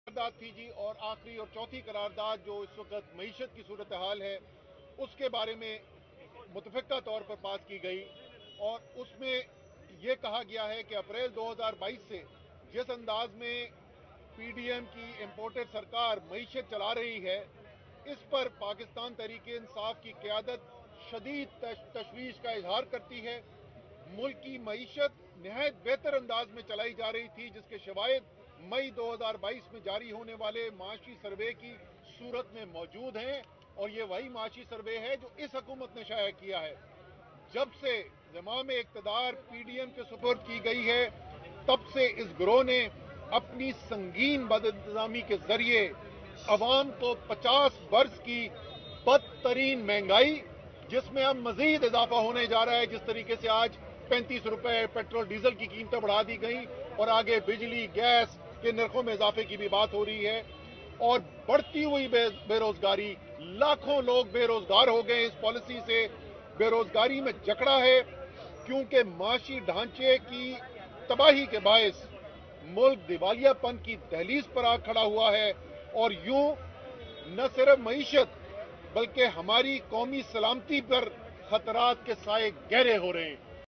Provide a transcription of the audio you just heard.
करारदाद थी जी, और आखिरी और चौथी करारदाद जो इस वक्त मईशत की सूरत हाल है उसके बारे में मुतफ़िक़ा तौर पर पास की गई, और उसमें यह कहा गया है कि अप्रैल 2022 से जिस अंदाज में पीडीएम की इम्पोर्टेड सरकार मईशत चला रही है, इस पर पाकिस्तान तहरीक-ए-इंसाफ की क़यादत शदीद तशवीश का इजहार करती है। मुल्क की मईशत नहायत बेहतर अंदाज में चलाई जा रही थी, जिसके शवाहिद मई 2022 में जारी होने वाले माशी सर्वे की सूरत में मौजूद हैं, और ये वही माशी सर्वे है जो इस हुकूमत ने शाया किया है। जब से ज़माम इक़्तिदार पीडीएम के सुपुर्द की गई है, तब से इस गिरोह ने अपनी संगीन बदइंतज़ामी के जरिए अवाम को 50 बरस की बदतरीन महंगाई, जिसमें अब मजीद इजाफा होने जा रहा है, जिस तरीके से आज 35 रुपए पेट्रोल डीजल की कीमतें बढ़ा दी गई और आगे बिजली गैस के नरखों में इजाफे की भी बात हो रही है, और बढ़ती हुई बेरोजगारी, लाखों लोग बेरोजगार हो गए। इस पॉलिसी से बेरोजगारी में जकड़ा है, क्योंकि माशी ढांचे की तबाही के बायस मुल्क दिवालियापन की दहलीज पर आ खड़ा हुआ है, और यूं न सिर्फ मईशत बल्कि हमारी कौमी सलामती पर खतरात के साए गहरे हो रहे हैं।